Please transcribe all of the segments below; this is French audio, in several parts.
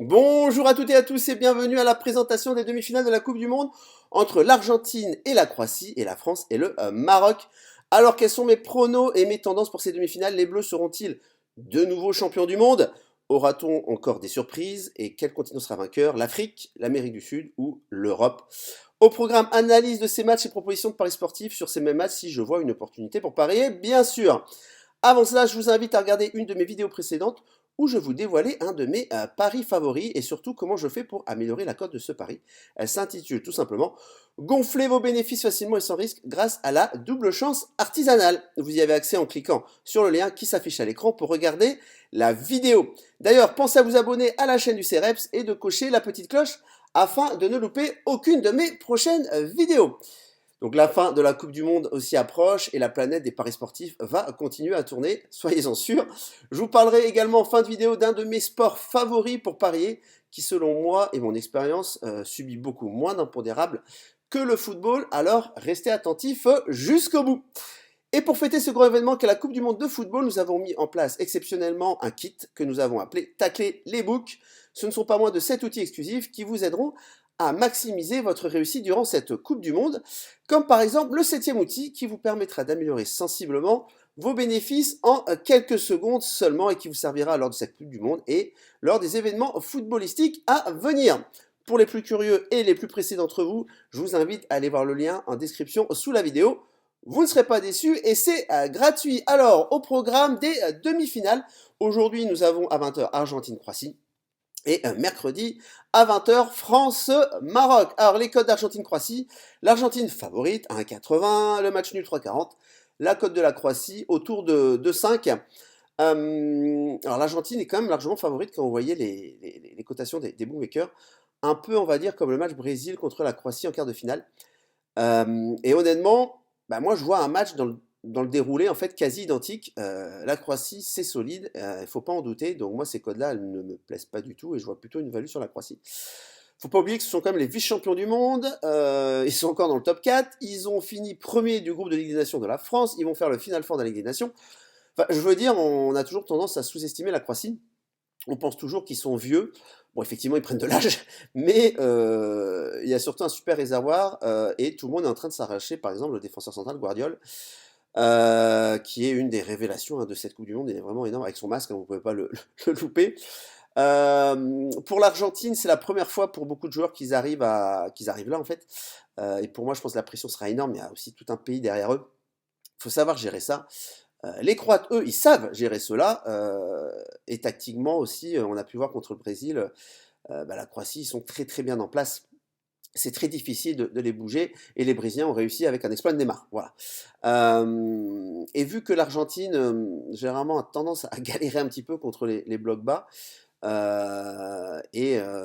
Bonjour à toutes et à tous et bienvenue à la présentation des demi-finales de la Coupe du Monde entre l'Argentine et la Croatie et la France et le Maroc. Alors quels sont mes pronos et mes tendances pour ces demi-finales? Les Bleus seront-ils de nouveau champions du monde? Aura-t-on encore des surprises? Et quel continent sera vainqueur? L'Afrique, l'Amérique du Sud ou l'Europe? Au programme, analyse de ces matchs et propositions de paris sportifs sur ces mêmes matchs si je vois une opportunité pour parier, bien sûr. Avant cela, je vous invite à regarder une de mes vidéos précédentes où je vous dévoilais un de mes paris favoris et surtout comment je fais pour améliorer la cote de ce pari. Elle s'intitule tout simplement Gonflez vos bénéfices facilement et sans risque grâce à la double chance artisanale. Vous y avez accès en cliquant sur le lien qui s'affiche à l'écran pour regarder la vidéo. D'ailleurs, pensez à vous abonner à la chaîne du CEREPS et de cocher la petite cloche afin de ne louper aucune de mes prochaines vidéos. Donc la fin de la Coupe du Monde aussi approche et la planète des paris sportifs va continuer à tourner, soyez-en sûrs. Je vous parlerai également en fin de vidéo d'un de mes sports favoris pour parier, qui selon moi et mon expérience subit beaucoup moins d'impondérables que le football, alors restez attentifs jusqu'au bout. Et pour fêter ce grand événement qu'est la Coupe du Monde de football, nous avons mis en place exceptionnellement un kit que nous avons appelé Tacler les books. Ce ne sont pas moins de 7 outils exclusifs qui vous aideront à maximiser votre réussite durant cette Coupe du Monde, comme par exemple le 7e outil qui vous permettra d'améliorer sensiblement vos bénéfices en quelques secondes seulement et qui vous servira lors de cette Coupe du Monde et lors des événements footballistiques à venir. Pour les plus curieux et les plus pressés d'entre vous, je vous invite à aller voir le lien en description sous la vidéo. Vous ne serez pas déçus et c'est gratuit. Alors, au programme des demi-finales, aujourd'hui nous avons à 20h Argentine-Croatie. Et mercredi à 20h, France-Maroc. Alors les codes d'Argentine-Croatie, l'Argentine favorite à 1,80, le match nul 3,40, la cote de la Croatie autour de 5. Alors l'Argentine est quand même largement favorite quand vous voyez les cotations des bookmakers. Un peu, on va dire, comme le match Brésil contre la Croatie en quart de finale. Et honnêtement, bah, moi je vois un match dans le déroulé en fait quasi identique. La Croatie c'est solide, il faut pas en douter. Donc moi ces codes-là elles ne me plaisent pas du tout et je vois plutôt une value sur la Croatie. Faut pas oublier que ce sont quand même les vice-champions du monde, ils sont encore dans le top 4, ils ont fini premier du groupe de Ligue des Nations de la France, ils vont faire le Final Four de la Ligue des Nations. Enfin, je veux dire, on a toujours tendance à sous-estimer la Croatie. On pense toujours qu'ils sont vieux. Bon, effectivement, ils prennent de l'âge, mais il y a surtout un super réservoir et tout le monde est en train de s'arracher, par exemple, le défenseur central Guardiol, qui est une des révélations de cette Coupe du Monde. Il est vraiment énorme avec son masque, hein, vous ne pouvez pas le louper. Pour l'Argentine, c'est la première fois pour beaucoup de joueurs qu'ils arrivent là, en fait. Et pour moi, je pense que la pression sera énorme. Il y a aussi tout un pays derrière eux. Il faut savoir gérer ça. Les Croates, eux, ils savent gérer cela. Et tactiquement aussi, on a pu voir contre le Brésil, bah, la Croatie, ils sont très très bien en place. C'est très difficile de les bouger. Et les Brésiliens ont réussi avec un exploit de Neymar. Voilà. Et vu que l'Argentine, généralement, a tendance à galérer un petit peu contre les blocs bas,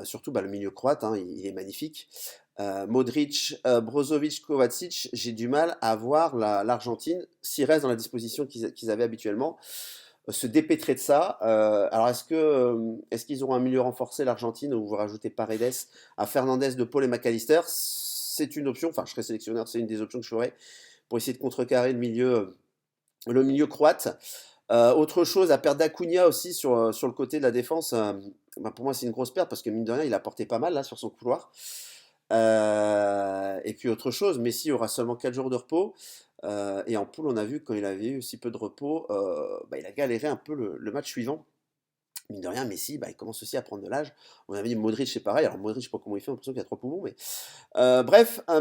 surtout bah, le milieu croate, hein, il est magnifique. Modric, Brozovic, Kovacic, j'ai du mal à voir l'Argentine, s'ils restent dans la disposition qu'ils avaient habituellement, se dépêtrer de ça. Alors est-ce qu'ils auront un milieu renforcé l'Argentine où vous rajoutez Paredes à Fernandez, De Paul et McAllister? C'est une option, enfin je serai sélectionneur, c'est une des options que je ferai pour essayer de contrecarrer le milieu croate. Autre chose, à perdre d'Acuna aussi sur le côté de la défense, bah, pour moi c'est une grosse perte parce que mine de rien il a porté pas mal là sur son couloir. Et puis autre chose, Messi aura seulement 4 jours de repos. Et en poule, on a vu que quand il avait eu si peu de repos, bah, il a galéré un peu le match suivant. Mine de rien, Messi, bah, il commence aussi à prendre de l'âge. On avait dit Modric, c'est pareil. Alors Modric, je sais pas comment il fait, j'ai l'impression qu'il a 3 poumons. Mais bref, bah,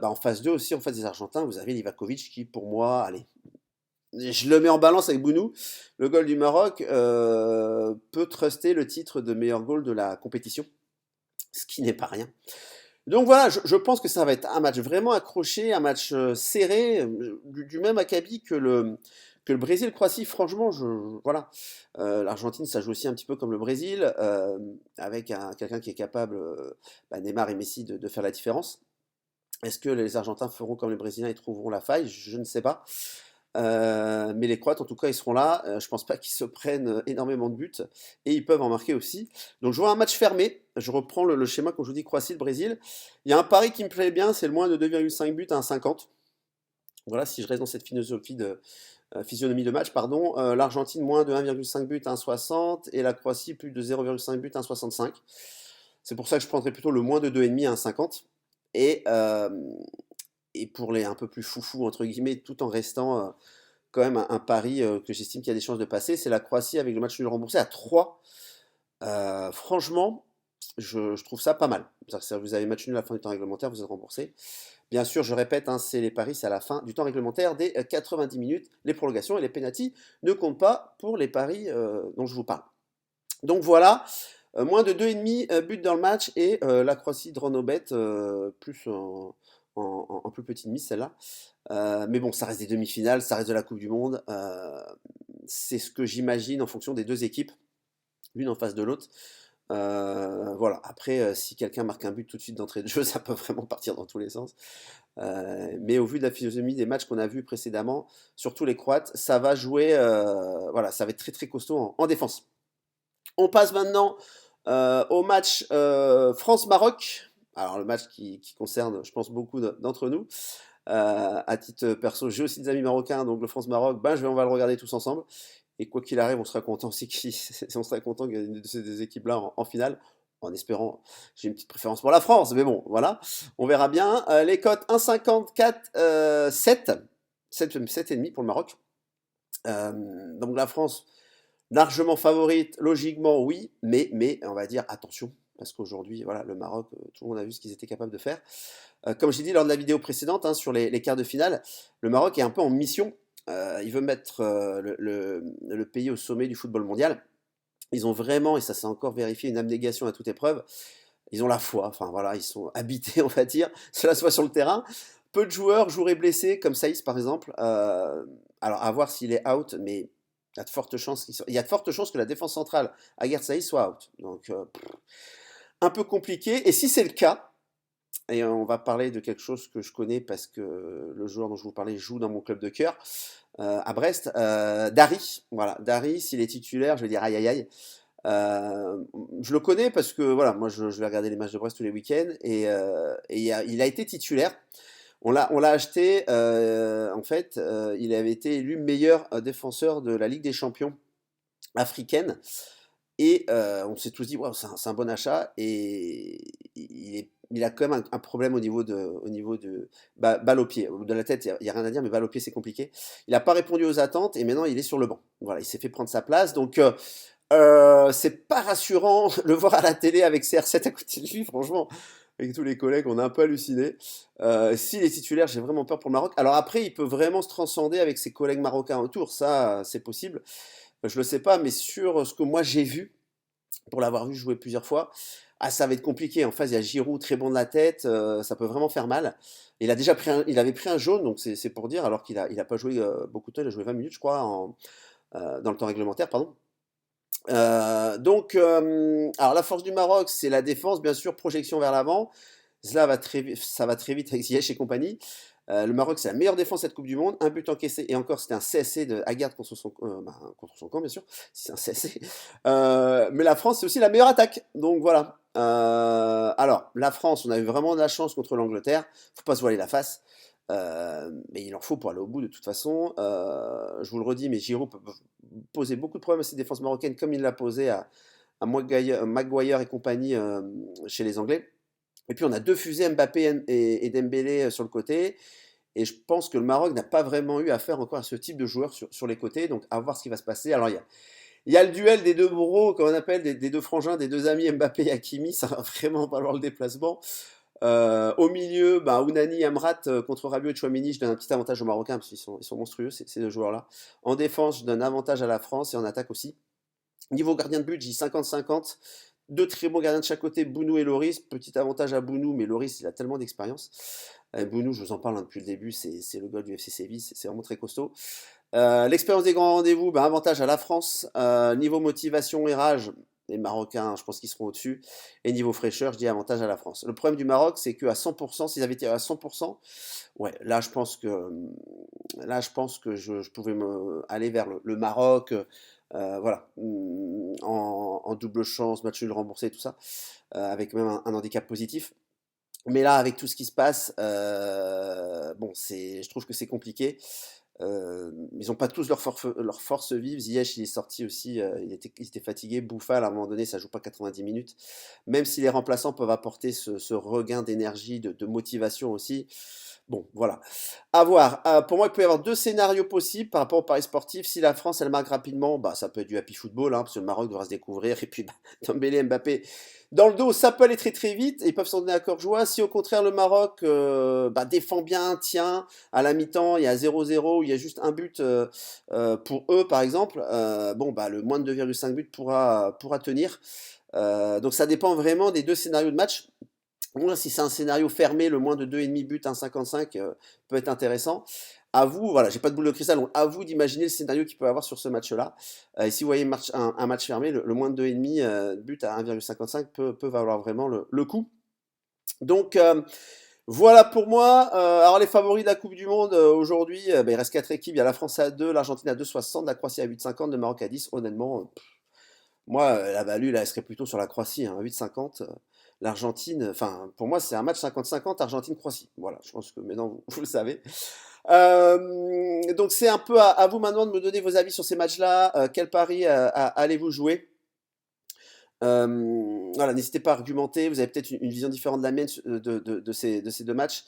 en phase 2 aussi, en face des Argentins, vous avez Livakovic qui, pour moi, allez, je le mets en balance avec Bounou. Le goal du Maroc peut truster le titre de meilleur goal de la compétition, ce qui n'est pas rien. Donc voilà, je pense que ça va être un match vraiment accroché, un match serré, du même acabit que le Brésil-Croatie. Franchement, voilà. L'Argentine, ça joue aussi un petit peu comme le Brésil, avec quelqu'un qui est capable, bah, Neymar et Messi, de faire la différence. Est-ce que les Argentins feront comme les Brésiliens et trouveront la faille? Je ne sais pas. Mais les Croates, en tout cas, ils seront là. Je pense pas qu'ils se prennent énormément de buts et ils peuvent en marquer aussi. Donc je vois un match fermé. Je reprends le schéma quand je vous dis Croatie, le Brésil. Il y a un pari qui me plaît bien, c'est le moins de 2,5 buts à 1,50. Voilà, si je reste dans cette philosophie physionomie de match, pardon. L'Argentine, moins de 1,5 but à 1,60 et la Croatie, plus de 0,5 but à 1,65. C'est pour ça que je prendrais plutôt le moins de 2,5 à 1,50. Et, euh, et pour les un peu plus foufou, entre guillemets, tout en restant quand même un pari que j'estime qu'il y a des chances de passer, c'est la Croatie avec le match nul remboursé à 3. Franchement, je trouve ça pas mal. C'est-à-dire que si vous avez match nul à la fin du temps réglementaire, vous êtes remboursé. Bien sûr, je répète, hein, c'est les paris, c'est à la fin du temps réglementaire des 90 minutes. Les prolongations et les pénaltys ne comptent pas pour les paris dont je vous parle. Donc voilà, moins de 2,5 buts dans le match et la Croatie Dronobet, plus en plus petite mise celle-là. Mais bon, ça reste des demi-finales, ça reste de la Coupe du Monde. C'est ce que j'imagine en fonction des deux équipes, l'une en face de l'autre. Voilà, après, si quelqu'un marque un but tout de suite d'entrée de jeu, ça peut vraiment partir dans tous les sens. Mais au vu de la physionomie des matchs qu'on a vus précédemment, surtout les Croates, ça va jouer, voilà, ça va être très très costaud en défense. On passe maintenant au match France-Maroc. Alors le match qui concerne, je pense, beaucoup d'entre nous. À titre perso, j'ai aussi des amis marocains, donc le France-Maroc, ben, on va le regarder tous ensemble. Et quoi qu'il arrive, on sera content on sera content qu'il y ait une de ces deux équipes-là en finale, en espérant, j'ai une petite préférence pour la France, mais bon, voilà, on verra bien. Les cotes 1,54, 7, 7,5 pour le Maroc. Donc la France, largement favorite, logiquement, oui, mais on va dire attention, parce qu'aujourd'hui, voilà, le Maroc, tout le monde a vu ce qu'ils étaient capables de faire. Comme j'ai dit lors de la vidéo précédente, hein, sur les quarts de finale, le Maroc est un peu en mission. Il veut mettre le pays au sommet du football mondial. Ils ont vraiment, et ça s'est encore vérifié, une abnégation à toute épreuve. Ils ont la foi, enfin voilà, ils sont habités, on va dire, cela soit sur le terrain. Peu de joueurs joueraient blessés, comme Saïs par exemple. Alors à voir s'il est out, mais il y a de fortes chances il y a de fortes chances que la défense centrale, Aguerd Saïs, soit out. Donc un peu compliqué. Et si c'est le cas, et on va parler de quelque chose que je connais parce que le joueur dont je vous parlais joue dans mon club de cœur, à Brest. Dari, voilà, Dari, s'il est titulaire, je vais dire aïe aïe aïe. Je le connais parce que voilà, moi je vais regarder les matchs de Brest tous les week-ends et il a été titulaire. On l'a acheté, en fait, il avait été élu meilleur défenseur de la Ligue des Champions africaine. Et on s'est tous dit, wow, c'est un bon achat. Et il a quand même un problème au niveau de balle au pied. De la tête, il y a rien à dire, mais balle au pied, c'est compliqué. Il n'a pas répondu aux attentes et maintenant il est sur le banc. Voilà, il s'est fait prendre sa place. Donc, c'est pas rassurant le voir à la télé avec CR7 à côté de lui, franchement. Avec tous les collègues, on a un peu halluciné. S'il est titulaire, j'ai vraiment peur pour le Maroc. Alors après, il peut vraiment se transcender avec ses collègues marocains autour, ça, c'est possible. Je le sais pas, mais sur ce que moi j'ai vu, pour l'avoir vu jouer plusieurs fois, ah, ça va être compliqué. En face, il y a Giroud, très bon de la tête, ça peut vraiment faire mal. Il avait pris un jaune, donc c'est pour dire, alors qu'il a pas joué beaucoup de temps, il a joué 20 minutes, je crois, dans le temps réglementaire, pardon. Alors la force du Maroc, c'est la défense, bien sûr, projection vers l'avant. Ça va très vite avec Ziyech et compagnie. Le Maroc, c'est la meilleure défense cette Coupe du Monde. Un but encaissé, et encore, c'était un CSC de Aguerd contre son camp, bien sûr. C'est un CSC. Mais la France, c'est aussi la meilleure attaque. Donc voilà. Alors, la France, on a eu vraiment de la chance contre l'Angleterre. Faut pas se voiler la face. Mais il en faut pour aller au bout de toute façon. Je vous le redis, mais Giroud peut poser beaucoup de problèmes à cette défense marocaine, comme il l'a posé à Maguire et compagnie chez les Anglais. Et puis on a deux fusées, Mbappé et Dembélé sur le côté. Et je pense que le Maroc n'a pas vraiment eu affaire encore à ce type de joueurs sur les côtés. Donc à voir ce qui va se passer. Alors il y a le duel des deux bros, comme on appelle, des deux frangins, des deux amis Mbappé et Hakimi. Ça va vraiment valoir le déplacement. Au milieu, bah, Ounani, Amrat contre Rabiot et Chouamini, je donne un petit avantage aux Marocains parce qu'ils sont monstrueux, ces deux joueurs-là. En défense, je donne avantage à la France et en attaque aussi. Niveau gardien de but, j'ai 50-50. Deux très bons gardiens de chaque côté, Bounou et Loris. Petit avantage à Bounou, mais Loris, il a tellement d'expérience. Bounou, je vous en parle hein, depuis le début, c'est le gars du FC Séville, c'est vraiment très costaud. L'expérience des grands rendez-vous, bah, avantage à la France. Niveau motivation et rage, les Marocains, je pense qu'ils seront au-dessus. Et niveau fraîcheur, je dis avantage à la France. Le problème du Maroc, c'est qu'à 100%, s'ils avaient tiré à 100%, ouais, là, je pense que je pouvais aller vers le Maroc, voilà, en double chance, match nul remboursé, tout ça, avec même un handicap positif. Mais là, avec tout ce qui se passe, bon, je trouve que c'est compliqué. Ils n'ont pas tous leur force vive. Ziyech, il est sorti aussi, il était fatigué. Bouffal, à un moment donné, ça joue pas 90 minutes. Même si les remplaçants peuvent apporter ce regain d'énergie, de motivation aussi. Bon, voilà. À voir. Pour moi, il peut y avoir deux scénarios possibles par rapport au Paris sportif. Si la France, elle marque rapidement, bah, ça peut être du happy football, hein, parce que le Maroc devra se découvrir. Et puis, bah, Dembélé, Mbappé, dans le dos, ça peut aller très très vite. Et ils peuvent s'en donner à cœur joie. Si au contraire, le Maroc bah, défend bien, tient, à la mi-temps, il y a 0-0, il y a juste un but pour eux, par exemple, bon, bah, le moins de 2,5 buts pourra tenir. Donc ça dépend vraiment des deux scénarios de match. Moi, si c'est un scénario fermé, le moins de 2,5 buts, 1,55 peut être intéressant. À vous, voilà, j'ai pas de boule de cristal, donc à vous d'imaginer le scénario qu'il peut avoir sur ce match-là. Et si vous voyez un match fermé, le moins de 2,5 buts à 1,55 peut valoir vraiment le coup. Donc voilà pour moi. Alors les favoris de la Coupe du Monde aujourd'hui, bah, il reste 4 équipes. Il y a la France à 2, l'Argentine à 2,60, la Croatie à 8,50, le Maroc à 10. Honnêtement, moi, la value, là, elle serait plutôt sur la Croatie, hein, 8,50. L'Argentine, enfin, pour moi, c'est un match 50-50 Argentine-Croatie. Voilà, je pense que maintenant, vous le savez. Donc, c'est un peu à vous maintenant de me donner vos avis sur ces matchs-là. Quel pari allez-vous jouer? Voilà, n'hésitez pas à argumenter. Vous avez peut-être une vision différente de la mienne de ces deux matchs.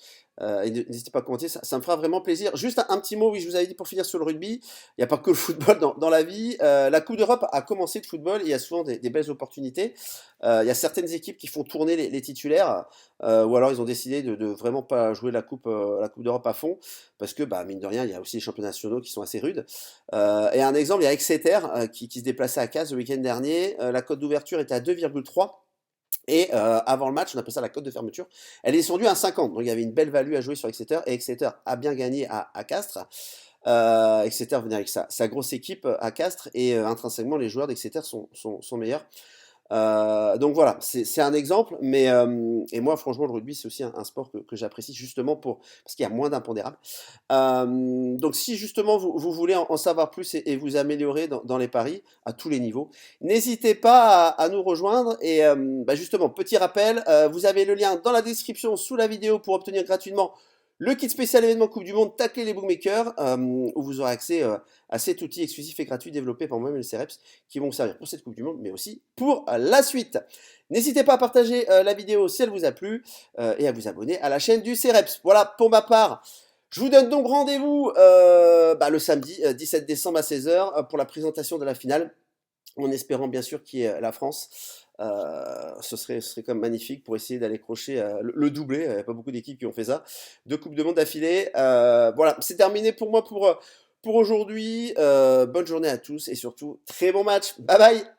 Et n'hésitez pas à commenter, ça me fera vraiment plaisir. Juste un petit mot, oui, je vous avais dit pour finir sur le rugby. Il n'y a pas que le football dans la vie. La Coupe d'Europe a commencé de football et il y a souvent des belles opportunités. Il y a certaines équipes qui font tourner les titulaires, ou alors ils ont décidé de vraiment pas jouer la coupe d'Europe à fond, parce que, bah, mine de rien, il y a aussi les championnats nationaux qui sont assez rudes. Et un exemple, il y a Exeter qui se déplaçait à Castres le week-end dernier. La cote d'ouverture était à 2,3. Et avant le match, on appelle ça la cote de fermeture. Elle est descendue à 50. Donc il y avait une belle value à jouer sur Exeter. Et Exeter a bien gagné à Castres. Exeter venait avec sa grosse équipe à Castres. Et intrinsèquement, les joueurs d'Exeter sont meilleurs. Donc voilà, c'est un exemple, mais et moi franchement le rugby c'est aussi un sport que j'apprécie justement parce qu'il y a moins d'impondérables. Donc si justement vous voulez en savoir plus et vous améliorer dans les paris à tous les niveaux, n'hésitez pas à nous rejoindre et bah justement petit rappel, vous avez le lien dans la description sous la vidéo pour obtenir gratuitement le kit spécial événement Coupe du Monde Tacler les bookmakers, où vous aurez accès à cet outil exclusif et gratuit développé par moi-même et le CEREPS qui vont vous servir pour cette Coupe du Monde, mais aussi pour la suite. N'hésitez pas à partager la vidéo si elle vous a plu et à vous abonner à la chaîne du CEREPS. Voilà pour ma part. Je vous donne donc rendez-vous bah, le samedi 17 décembre à 16h pour la présentation de la finale, en espérant bien sûr qu'il y ait la France. Ce serait quand même magnifique pour essayer d'aller crocher le doublé. Il n'y a pas beaucoup d'équipes qui ont fait ça. Deux Coupes de Monde d'affilée. Voilà, c'est terminé pour moi pour aujourd'hui. Bonne journée à tous et surtout très bon match. Bye bye.